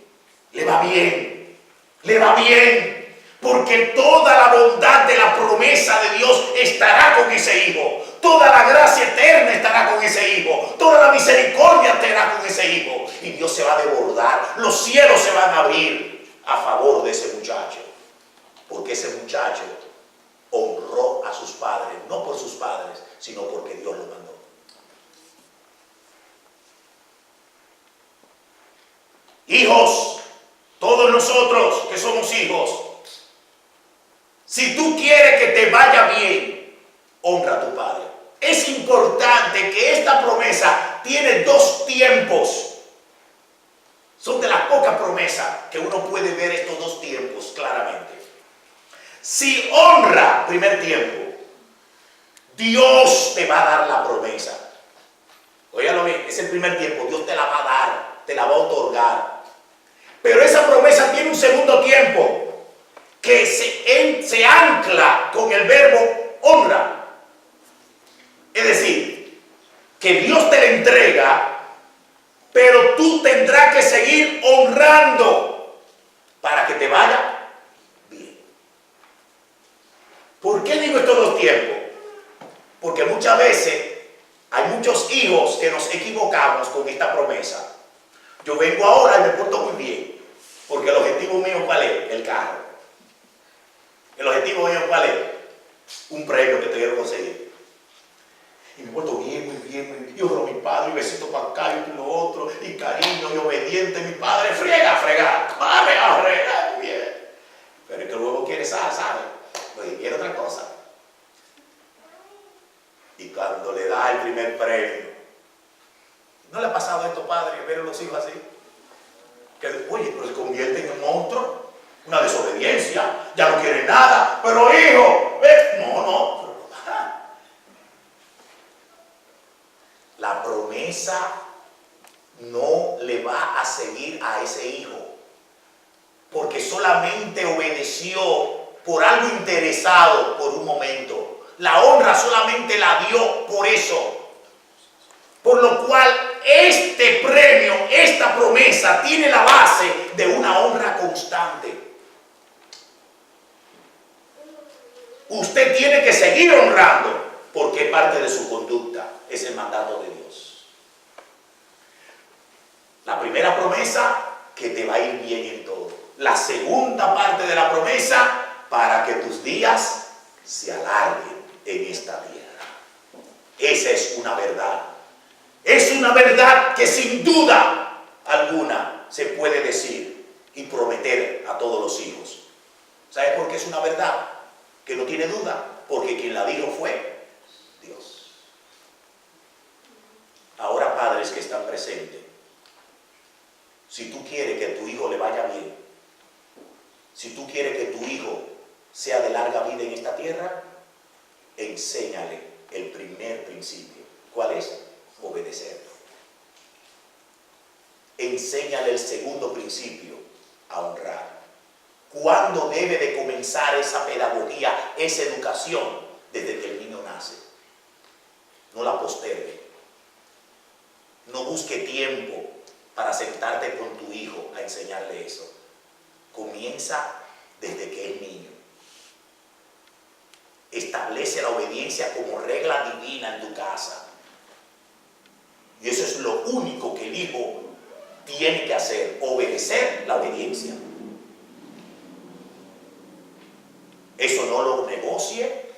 le va bien, le va bien. Porque toda la bondad de la promesa de Dios estará con ese hijo. Toda la gracia eterna estará con ese hijo. Toda la misericordia estará con ese hijo. Y Dios se va a desbordar. Los cielos se van a abrir a favor de ese muchacho. Porque ese muchacho honró a sus padres. No por sus padres, sino porque Dios lo mandó. Hijos, todos nosotros que somos hijos, si tú quieres que te vaya bien, honra a tu padre. Es importante que esta promesa tiene dos tiempos. Son de las pocas promesas que uno puede ver estos dos tiempos claramente. Si honra, primer tiempo, Dios te va a dar la promesa. Óyalo bien, es el primer tiempo, Dios te la va a dar, te la va a otorgar. Pero esa promesa tiene un segundo tiempo que se ancla con el verbo honra. Es decir, que Dios te la entrega, pero tú tendrás que seguir honrando para que te vaya bien. ¿Por qué digo estos dos tiempos? Porque muchas veces hay muchos hijos que nos equivocamos con esta promesa. Yo vengo ahora y me porto muy bien, porque el objetivo mío, ¿cuál es? El carro. El objetivo mío, ¿cuál es? Un premio que te quiero conseguir. Y me porto bien, muy bien, muy bien. Yo honro a mi padre, y besito para acá y lo otro, y cariño y obediente. Mi padre friega, fregar, muy bien. Pero es que luego quiere ¿sabe? Pues quiere otra cosa. Y cuando le da el primer premio, ¿no le ha pasado esto, padre, ver a los hijos así? Que, oye, pero se convierten en monstruos, una desobediencia, ya no quieren nada, pero hijo, no. La promesa no le va a seguir a ese hijo, porque solamente obedeció por algo interesado por un momento. La honra solamente la dio por eso. Por lo cual este premio, esta promesa tiene la base de una honra constante. Usted tiene que seguir honrando porque es parte de su conducta, es el mandato de Dios. La primera promesa, que te va a ir bien en todo. La segunda parte de la promesa, para que tus días se alarguen en esta tierra. Esa es una verdad. Es una verdad que sin duda alguna se puede decir y prometer a todos los hijos. ¿Sabes por qué es una verdad? Que no tiene duda, porque quien la dijo fue Dios. Ahora, padres que están presentes, si tú quieres que a tu hijo le vaya bien, si tú quieres que tu hijo sea de larga vida en esta tierra, enséñale el primer principio. ¿Cuál es? Obedecer. Enséñale el segundo principio, a honrar. ¿Cuándo debe de comenzar esa pedagogía, esa educación? Desde que el niño nace. No la postergue. No busque tiempo para sentarte con tu hijo a enseñarle eso. Comienza desde que es niño. Establece la obediencia como regla divina en tu casa. Y eso es lo único que el hijo tiene que hacer, obedecer la obediencia. Eso no lo negocie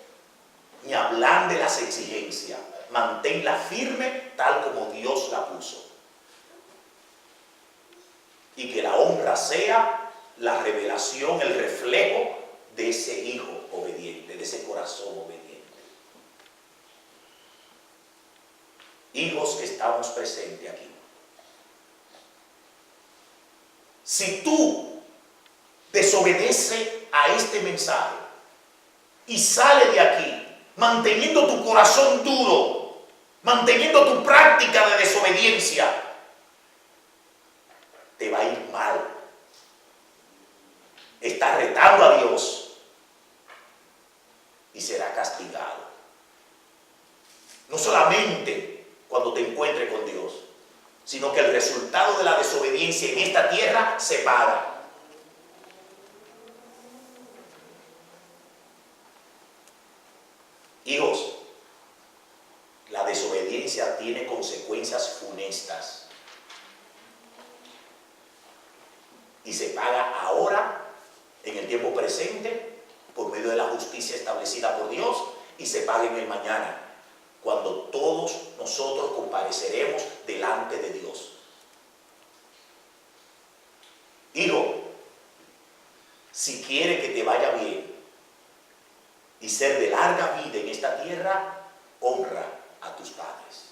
ni ablande las exigencias. Manténla firme tal como Dios la puso. Y que la honra sea la revelación, el reflejo de ese hijo obediente, de ese corazón obediente. Hijos que estamos presentes aquí. Si tú desobedeces a este mensaje y sales de aquí manteniendo tu corazón duro, manteniendo tu práctica de desobediencia, te va a ir mal. Estás retando a Dios y será castigado. No solamente cuando te encuentres con Dios, sino que el resultado de la desobediencia en esta tierra se paga. Hijos, la desobediencia tiene consecuencias funestas y se paga ahora, en el tiempo presente, por medio de la justicia establecida por Dios, y se paga en el mañana, cuando todos nosotros compareceremos delante de Dios. Hijo, si quiere que te vaya bien y ser de larga vida en esta tierra, honra a tus padres.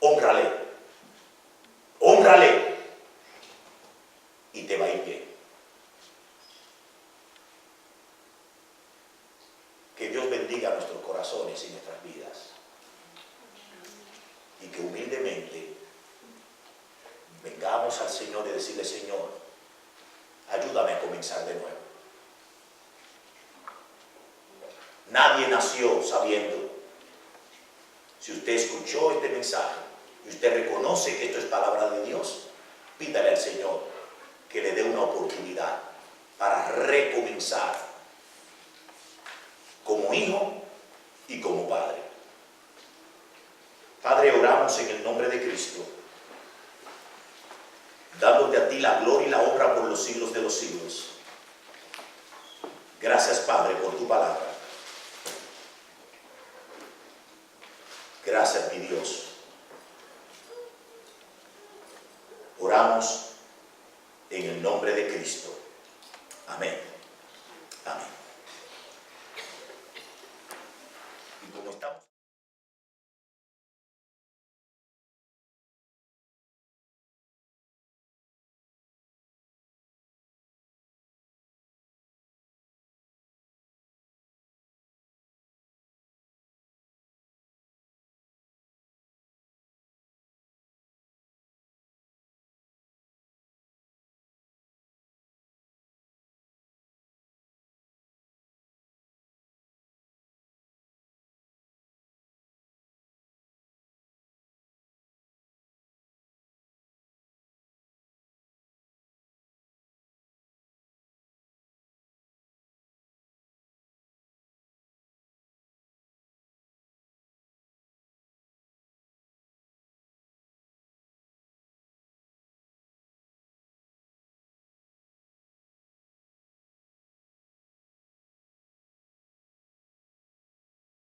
Hónrale. Hónrale. Y te va a ir bien. Que Dios bendiga nuestros corazones y nuestras vidas. Y que humildemente vengamos al Señor y decirle: Señor, ayúdame a comenzar de nuevo. Nadie nació sabiendo. Si usted escuchó este mensaje y usted reconoce que esto es palabra de Dios, pídale al Señor que le dé una oportunidad para recomenzar como hijo y como padre. Padre, oramos en el nombre de Cristo, dándote a ti la gloria y la honra por los siglos de los siglos. Gracias, Padre, por tu palabra. Gracias, mi Dios.